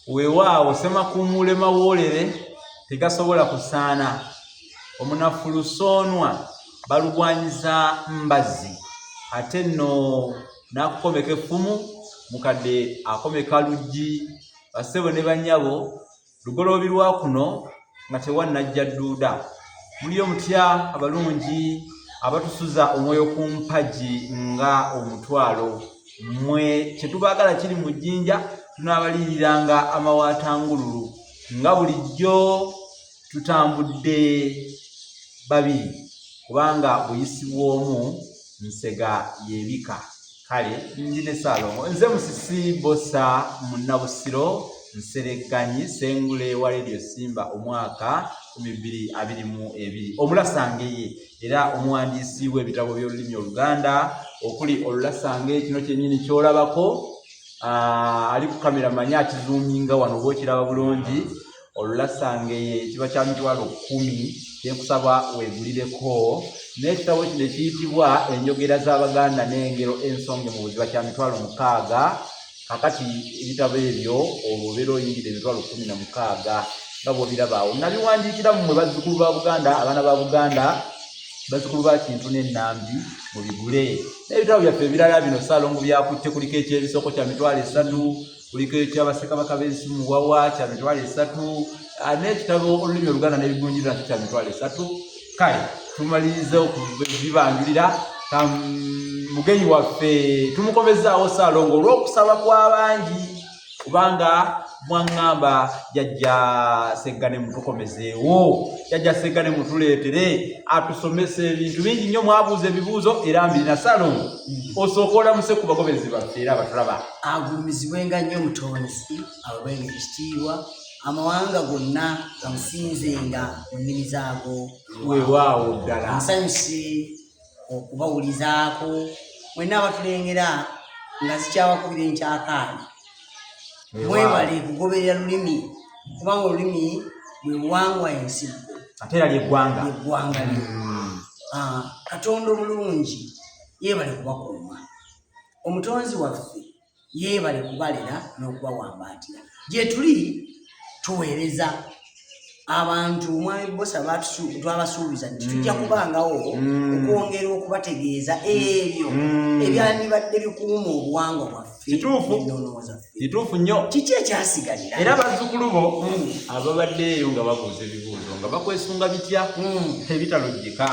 weewaawo Semakumulema Wolere tegasobola kusaana. Omunafu Lusoonwa balugwanyiza Mbazzi ate nno n'akukomeka effumu mukadde akomeka Luggi bassebo ne bannyabo lugoloobi lwa kuno nga tewannajja dduuda. Muliyo mutya abalungi abatusuza omwoyo ku mpagi nga omutwalo. Mmwe kye tubaagala kiri mu jjinja tunaabaliiriranga amawaatangululu nga bulijjo tutambudde babiri kubanga buyisi bw'omu nsega yeebika. Kale njine Ssaalongo nze Musisi Bosa Munnabusiro Nseregganyi Sengule wa Radio Simba omwaka 2022 Omulasange era omuwandiisi w'ebitabo by'olulimi Oluganda okuli Olulasange kino kyennyini kyolabako ali ku kamera manya akizuuminga wano bw'okiraba bulungi. Olulasange kiba kya mitwalo 10 kyenkusaba weegulireko n'ekitabo kino ekiyitibwa Enjogera z'Abaganda n'engero ensonge mu buziba kya mitwalo 6. Kakati ebitabo ebyo obeera oyingidde emitwalo 16 nga bw'obirabaawo. Nabiwandiikira mmwe bazzukulu ba Buganda, abaana ba Buganda, bazzukulu ba Kintu n'Ennambi mubigule. N'ebitabo byaffe ebirala bino Ssaalongo byakutte kuliko eky'ebisoko kya mitwalo 3, kuliko eky'Abassekabaka b'Ensimu Wawa kya mitwalo 3, n'ekitabo Olulimi Oluganda n'Ebigunjirwa nakyo kya mitwalo 3. Kale tumalirize okubibanjulira mugenyi waffe tumukomezaawo Ssaalongo olw'okusaba kw'abangi kubanga mwaŋŋamba jjajja Sseggane mutukomezeewo, jjajja Sseggane mutuleetere atusomese ebintu bingi nnyo. Mwabuuza ebibuuzo era mbirina. Ssaalongo osooka olamuse ku bagoberezi baffe era abatulaba. Agulumizibwenga nnyo Mutonzi abawenga ekitiibwa amawanga gonna gamusinzenga mu nnimi zaago. Weewaawo ddala nsanyuse okubawulizaako mwenna abatulengera nga zikyabakubira enkyakaali. Mwebale kugoberera lulimi kubanga olulimi bwe buwangwa ensigo ate era ly'eggwanga lyo. Katonda omulungi yeebale kubakuuma. Omutonzi waffe yeebale kubalera n'okubawambaatira. Gye tuli tuweereza abantu Mwami Bosa twabasuubiza nti tujja kubangawo okwongera okubategeeza ebyo ebyandibadde bikuuma obuwangwa bwaffe. Kituufu nnyo. Kiki ekyasigalira? Era bazzukulu bo ababaddeeyo nga babuuza ebibuuzo nga bakwesunga bitya ebitalojjeka.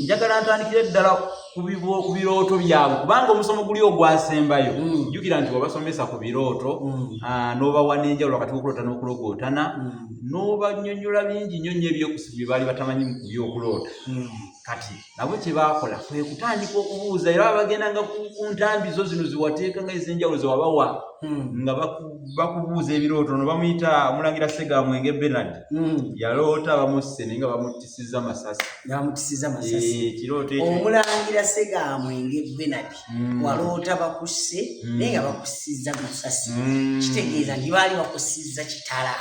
Njagala ntandikire ddala ku birooto byabwe kubanga omusomo guli ogwasembayo jjukira nti wabasomesa ku birooto n'obawa n'enjawulo wakati w'okuloota n'okulogootana n'obannyonnyola bingi nnyo nnyo ebyokusibu bye baali batamanyi mu by'okuloota. Kati nabo kye baakola kwe kutandika okubuuza era bagendanga ku ntambi zo zino ziwateeka nga ez'enjawulo ze wabawa nga bakubuuza ebirooto no bamuyita Omulangira Ssegamwenge Bernard. Yaloota bamusse naye nga bamuttisizza masasi. Omulangira Ssegamwenge Bernard waloota bakusse naye nga bakussizza masasi. Kitegeeza nti baali bakussizza kitala.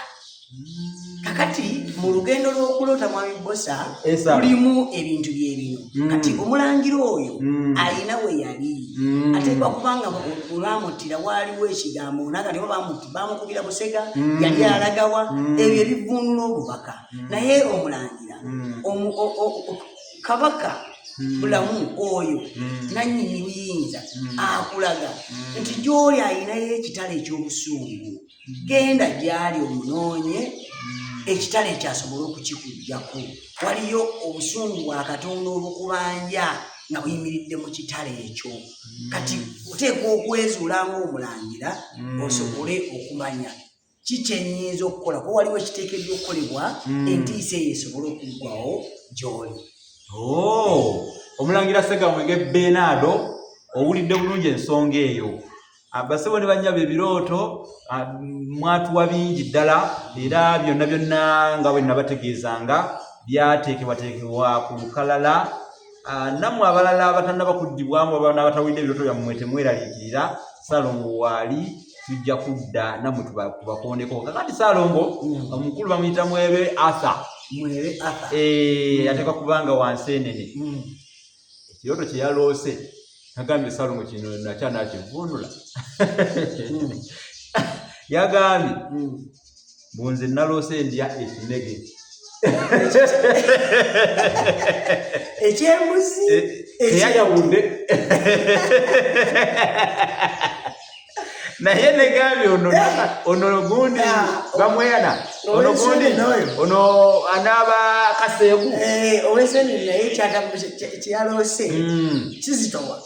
Kakati mu lugendo lw'okuloota Mwami Bosa mulimu ebintu byebino. Kati omulangira oyo alina we yali ateekwa kubanga olwamuttira waaliwo ekigambo nakati bamukubira Busega yali alagawa ebyo ebivvuunula obubaka. Naye omulangira Kabaka bulamu oyo nannyini buyinza akulaga nti gy'oli alinayo ekitala eky'obusungu. Genda gy'ali omunoonye ekitala ekyasobola okukikuggyako. Waliyo obusungu bwa Katonda obukubanja nga buyimiridde mu kitala ekyo. Kati oteekwa okwezuula ng'omulangira osobole okumanya kikyennyinza okukola ko waliwo ekiteekeddwa okukolebwa entiisa eyo esobole okuggwawo gy'oli. Omulangira Ssegamwenge Bernard owulidde bulungi ensonga eyo. Bassebo ne bannyabo ebirooto mwatuwa bingi ddala era byonna byonna nga bwe nabategeezanga byateekebwateekebwa ku lukalala. Nammwe abalala abatannaba kuddibwamu n'abatawulidde ebirooto byammwe temweraliikirira. Ssaalongo waali tujja kudda nammwe tubakondeko. Kakati Ssaalongo omukulu bamuyita Mwebe Arthur. Yateekwa kubanga wanseenene. Ekirooto kye yaloose nagambye Ssaalongo kino nakya nakivvuunula. yagambye bunze nalose ndya ekinege ekyembuzi eyayawudde naye negambye ono gundi bamweyana ono gundi ono anaaba kaseegu owenseni naye kyalose kizitowa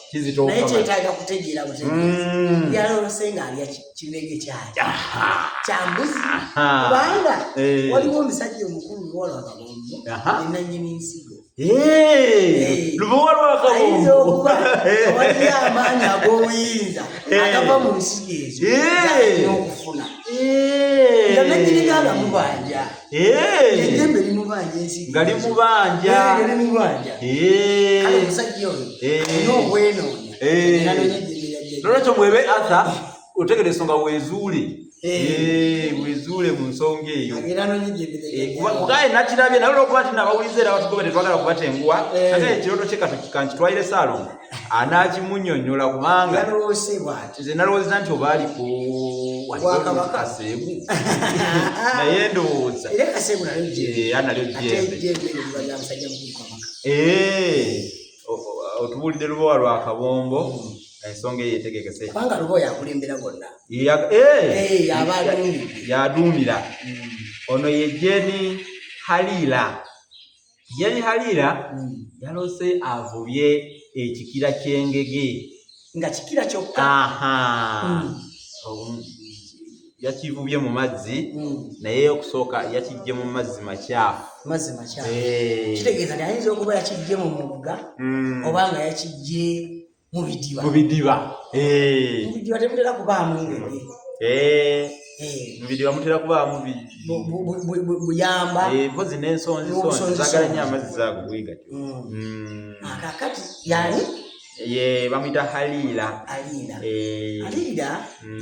naye kyetaaga kutegeera butegeezi yalose ng'alya kinege kyakyo kyambuzi kubanga waliwo omusajja omukulu luwala wakabombo enanyini nsigo lubuwa ayinza okuba waliyo amaanyi ag'obuyinza agava mu nsigo ezo n'okufuna nga nanyinigaga mubanja ejjembe limubanja ensigo nga limubanja kale omusajja oyo alina obwenoonya nolwekyo mwebe atha otegere ensonga weezuule weezuule mu nsonga eyo kugaye nakirabye naye olwokuba nti nabawuliza era batugobere twagala kubatenguwa ate ekiroto kye kankitwalire Salongo anaakimunnyonnyola kubanga nze nalowoozeza nti oba aliko kaseegu naye ndowooza nalyo jjembe otubuulidde lubowa lwa kabombo ensonga eyo etegekese kubanga lubowa yakulembera gonna yaduumira ono ye Jeni Halira yalose avubye ekikira ky'engege nga kikira kyokka yakivubye mu mazzi naye okusooka yakijje mu mazzi makyafu kitegeeza nti ayinza okuba yakijje mu mugga obanga yakijje mu bidiba temutera kubaamu ngege mubidiba mutera kubaamu buyamba mpozi n'ensonzi zagala nnyo amazzi zaago bwegatyo kakati yani bamuyita Halira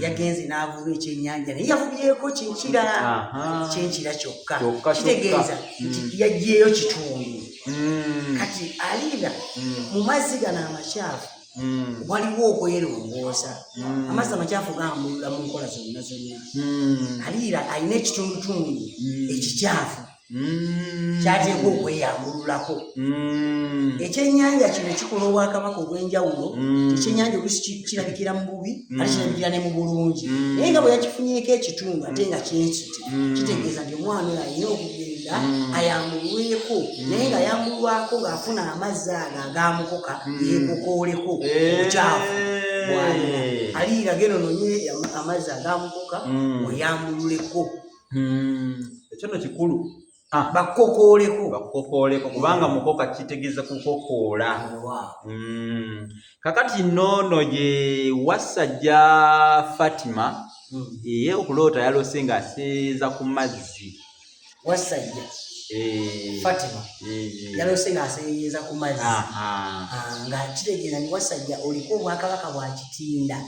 yagenze n'avuba ekyennyanja naye yavubyeko kyenkira kyokka kitegeeza nti yaggyeyo kitundu kati Halira mu mazzi gano amakyafu waliwo okwerongoosa amazzi amakyafu gambulula mu nkola zonna Halira alina ekitundutundu ekikyafu kyateekwa okweyambululako ekyennyanja kino kikola obwakabaka obw'enjawulo ekyennyanja oluusi kirabikira mu bubi ate kirabikira ne mu bulungi naye nga bwe yakifunyeeko ekitundu ate nga kyensute kitegeeza nti omwana oyo alina okugenda ayambulweko naye nga ayambulwako ng'afuna amazzi ago agaamukoka yeekokooleko obukyafu bwalina Halira geno nonye amazzi agaamukoka oyambululeko ekyo no kikulu bakokooleko kubanga mukoka kitegeeza kukokoola kakati noono ye Wasajja Fatima ye okuloota yalose ng'aseeza ku mazzi Wasajja Fatima yalose ng'aseeyeza ku mazzi nga kitegeeza ni Wasajja oliko obwakabaka bwa kitinda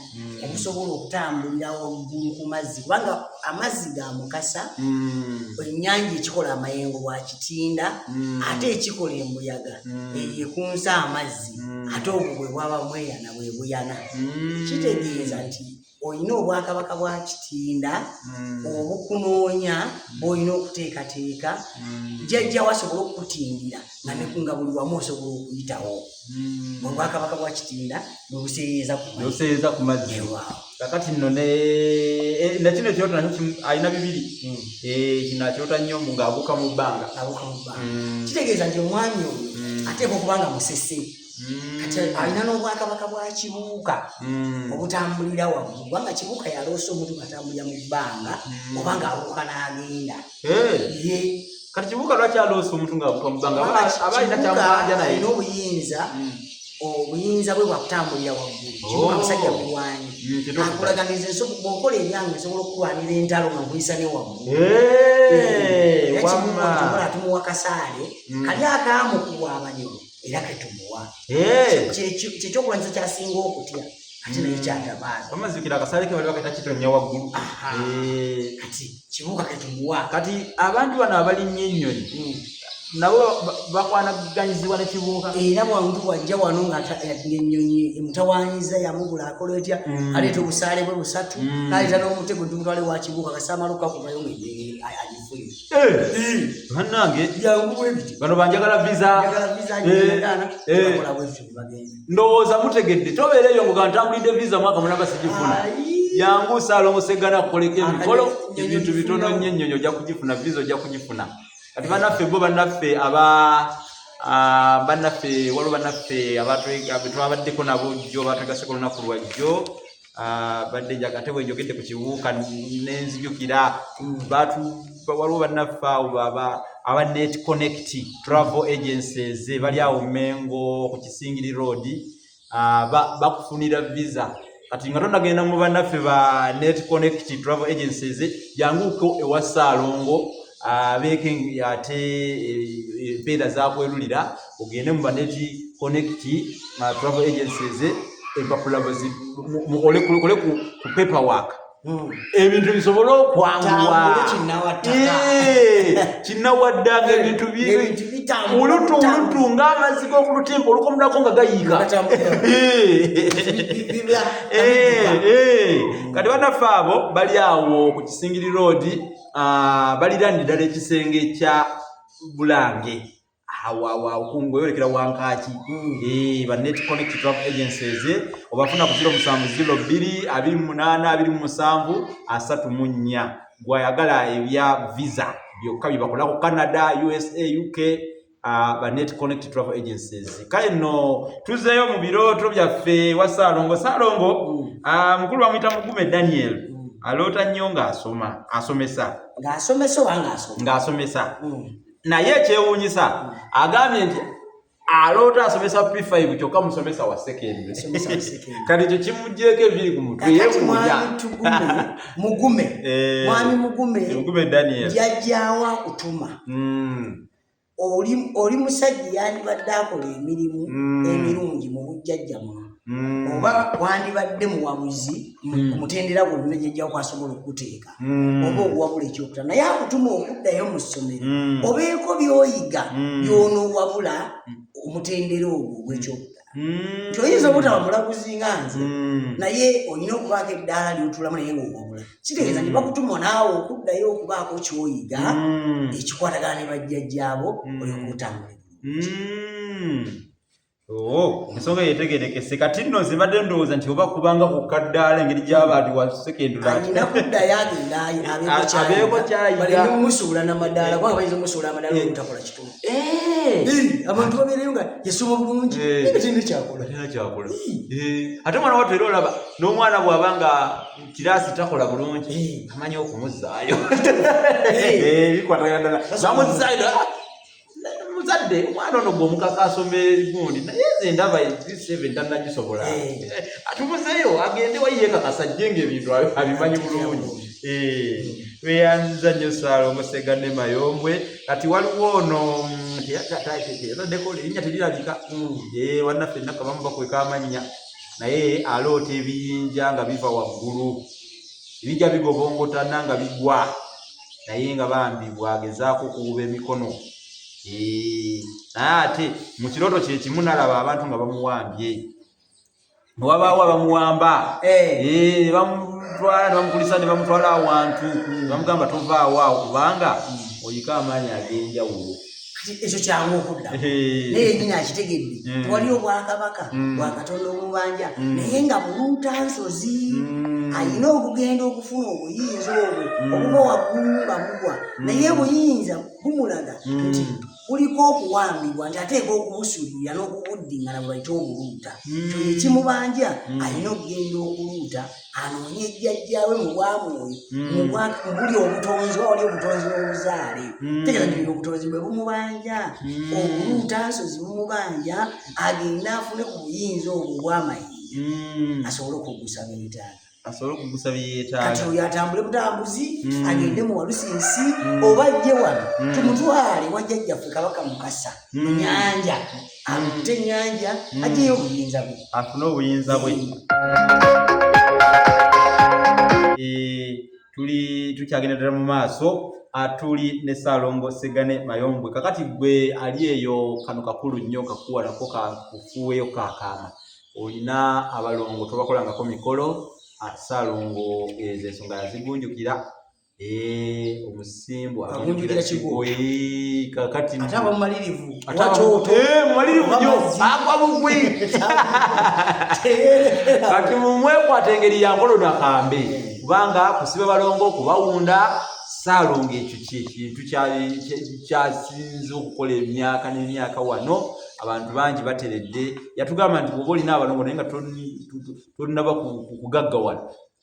obusobola okutambulira waggulu ku mazzi kubanga amazzi ga mukasa ennyanja ekikola amayengo bwa kitinda ate ekikola embuyaga ekunsa amazzi ate obwo bwe bwaba mweyana bwe buyana kitegeeza nti olina obwakabaka bwa kitinda obukunoonya bw'olina okuteekateeka jjajja wasobola okukutindira nga buli wamu osobola okuyitawo obwakabaka bwa kitinda nobuseeyeza ku mazzi kakati nno nakino ekyoto nakyo alina bibiri kino akyota nnyo ng'abuuka mu bbanga kitegeeza nti omwami oyo ateeka okuba nga musese kati alina n'obwakabaka bwa kibuuka obutambulira waggulu kubanga kibuuka yaloosa omuntu ng'atambulira mu bbanga oba ng'abuuka n'agenda kati kibuuka lwaki aloosa omuntu ng'abuuka mu bbanga aba alina kyamulanja naye alina obuyinza bwe bwakutambulira waggulu kibuuka musajja bulwanyi akulaganiza bw'okola ebyange nsobola okukulwanira entalo nga nkuyisa ne waggulu yakibuuka tumuwa kasaale kali akaamukubwa abanyoro era ketumuwa kyekyokulwanyisa kyasinga okutya ate naye kyatabaaza bamazikira akasaale ke bali bakaita kitonya waggulu kati kibuuka ketumuwa kati abantu bano abalinnye ennyonyi nabo bakwanaganyizibwa n'ekibuuka era bwantu wajja wano ng'ennyonyi emutawaanyiza yamubula akola etya aleeta obusaale bwe busatu n'aleeta n'omutego tumutwale wa kibuuka kasaamala okukakubayo ng'ennyonyi agifuye bannange jangu bwe biti bano banjagala visa ndowooza mutegedde tobeereyo ngo gantambulidde visa mwaka munamba sigifuna yangu Saalongo Sseggana kukoleka emikolo ebintu bitono nnyo ennyonyi ojja kugifuna visa ojja kugifuna kati bannaffe bo bannaffe waliwo bannaffe twabaddeko nabo jjo batwegaseko olunaku lwajjo badde ate bwe njogedde ku kiwuka nenzijukira waliwo bannaffe aba Net Connect travel agencies bali awo Mengo ku Kisingiri Road bakufunira visa kati nga tonnagenda mu bannaffe ba Net Connect travel agencies janguko ewa Saalongo beeke ate empeera zakwerulira ogende mu ba Net Connect travel agencies empapula ole ku paperwork ebintu bisobola okwanguwa kinnawaddanga ebintu ulutu ng'amazzi g'okulutimba olukomulako nga gayiika kati bannaffe abo bali awo ku Kisingiri Road baliraanira ddala ekisenge kya Bulange okungweyolekera wankaaki ba Net Connect travel agencies obafuna ku 0702282734 gwayagala ebya visa byokka byebakola ku Canada, USA, UK ba Net Connect travel agencies. Kale no tuzeeyo mu birooto byaffe wa Saalongo mukulu bamuyita Mugume Daniel aloota nnyo ng'asomesa naye ekyewuunyisa agambye nti aloota asomesa P5 kyokka musomesa wa secondary kati ekyo kimuggyeko ebiri ku mutwe yeewuunya mwami Mugume Daniel jjajjaawa kutuma oli musajja yandibadde akola emirimu emirungi mu bujjajja muno oba wandibadde muwabuzi kumutendera gwonna jjajjaawo kwasobola okuteeka oba okuwabula ekyokutana naye akutuma okuddayo mu ssomero obeeko by'oyiga by'onoowabula omutendera ogwo ogw'ekyokutana kyoyinza obutaba mulaguzi nga nze naye olina okubaako eddaala ly'otuulamu naye ng'owabula kitegeeza nti bakutuma naawe okuddayo okubaako ky'oyiga ekikwatagana ne bajjajjaabo olyokuutambula ensonga yetegerekese kati nno zibadde ndowooza nti oba kubanga ku kaddaala engeri gy'abantu wa secondary alina kuddayo agenda abeeko kyayiga mumusuula n'amadaala kubanga bayinza omusuula amadaala omutakola kitundu abantu babeereyo nga yasoma bulungi ekitende kyakola ate omwana wattu era olaba n'omwana bw'aba nga kiraasi takola bulungi amanyi okumuzzaayo bikwatagana ddala bamuzzaayo muzadde omwana ono gw'omukaka asoma gundi naye nze ndaba 7 tannagisobola atumuzeeyo agende wayiye kakasa ajjenga ebintu abimanyi bulungi weyanziza nnyo Saalongo Sseggana ne Mayombwe kati waliwo ono yazadeko erinnya terirabika wannaffe Nakabamu bakweka amannya naye aloota ebiyinja nga biva waggulu ebijja bigobongotana nga bigwa naye nga bambi bwagezaako okuwuba emikono ate mu kirooto kye kimu nalaba abantu nga bamuwambye wabaawo abamuwamba ne bamutwala ne bamukulisa ne bamutwala awantu bamugamba tovaawo awo kubanga oyika amaanyi ag'enjawulo ekyo kyangu okudda naye nyina akitegedde tewali obwakabaka bwa Katonda omubanja naye nga buluuta nsozi alina okugenda okufuna obuyinza obwo obuba waggulu nga bugwa naye buyinza bumulaga nti buliko okuwambibwa nti ateeka okubusulira n'okubuddingana bwe bayita obuluuta ekimubanja alina okugenda okuluuta anoonye ejjajjaawe mu bwamwoyo mu buli obutonzi wali obutonzi n'obuzaale tegeeza nti bino obutonzi bwe bumubanja obuluuta nsozi bumubanja agenda afune ku buyinza obwo obw'amayinja asobole okuggusa byetaaga kati oyo atambule butambuzi agende mu Walusinsi oba ajje wano tumutwale wa jjajjaffe Kabaka Mukasa mu nnyanja amute ennyanja ajjeyo obuyinza bwe afune obuyinza bwe tukyagenda ddala mu maaso atuli ne Saalongo Segane Mayombwe. Kakati gwe ali eyo kano kakulu nnyo kakuwa nako kakufuweyo kakama. Olina abalongo tobakolangako mikolo. Saalongo ezo ensonga yazigunjukira. Omusimbo agunjukira kigo. Kakati ataba mumalirivu. Mumalirivu nnyo agwa bugwi. Kati mumwekwata engeri yankolo nakambe. Kubanga kusiba balongo kubawunda Saalongo ekyo kintu kyasinze okukola emyaka n'emyaka wano. Abantu bangi bateredde. Yatugamba nti bw'oba olina abalongo naye nga tonnaba kugaggawala.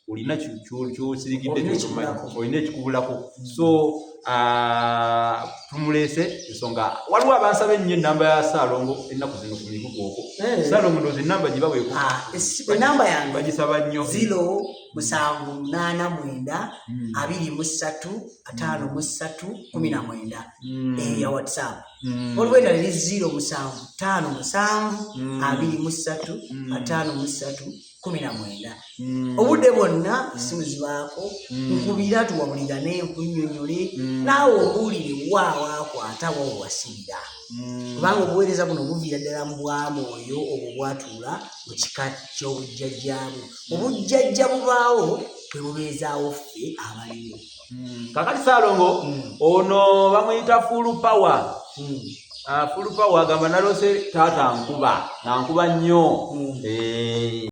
Olina kyosirikidde olina ekikubulako. So tumulese ensonga waliwo abansaba ennyo ennamba ya Saalongo ennaku zino ku mikugu okwo. Saalongo ndowooza ennamba gye baweeko. Ennamba yange bagisaba nnyo 079235319 ya WhatsApp. Olwenda liri 075535319. Obudde bwonna simu zibaako nkubira tuwabulirane nkunnyonnyole naawe obuulire waakwata wa wasibira. Kubanga obuweereza buno buviira ddala mu bwamwoyo obwo bwatuula mu kika ky'obujjajjaabu. Obujjajja bubaawo bwe bubeezaawo ffe abaliwo. Kakati Saalongo ono bamuyita Full Power. Full Power agamba nalose taata nkuba nnyo.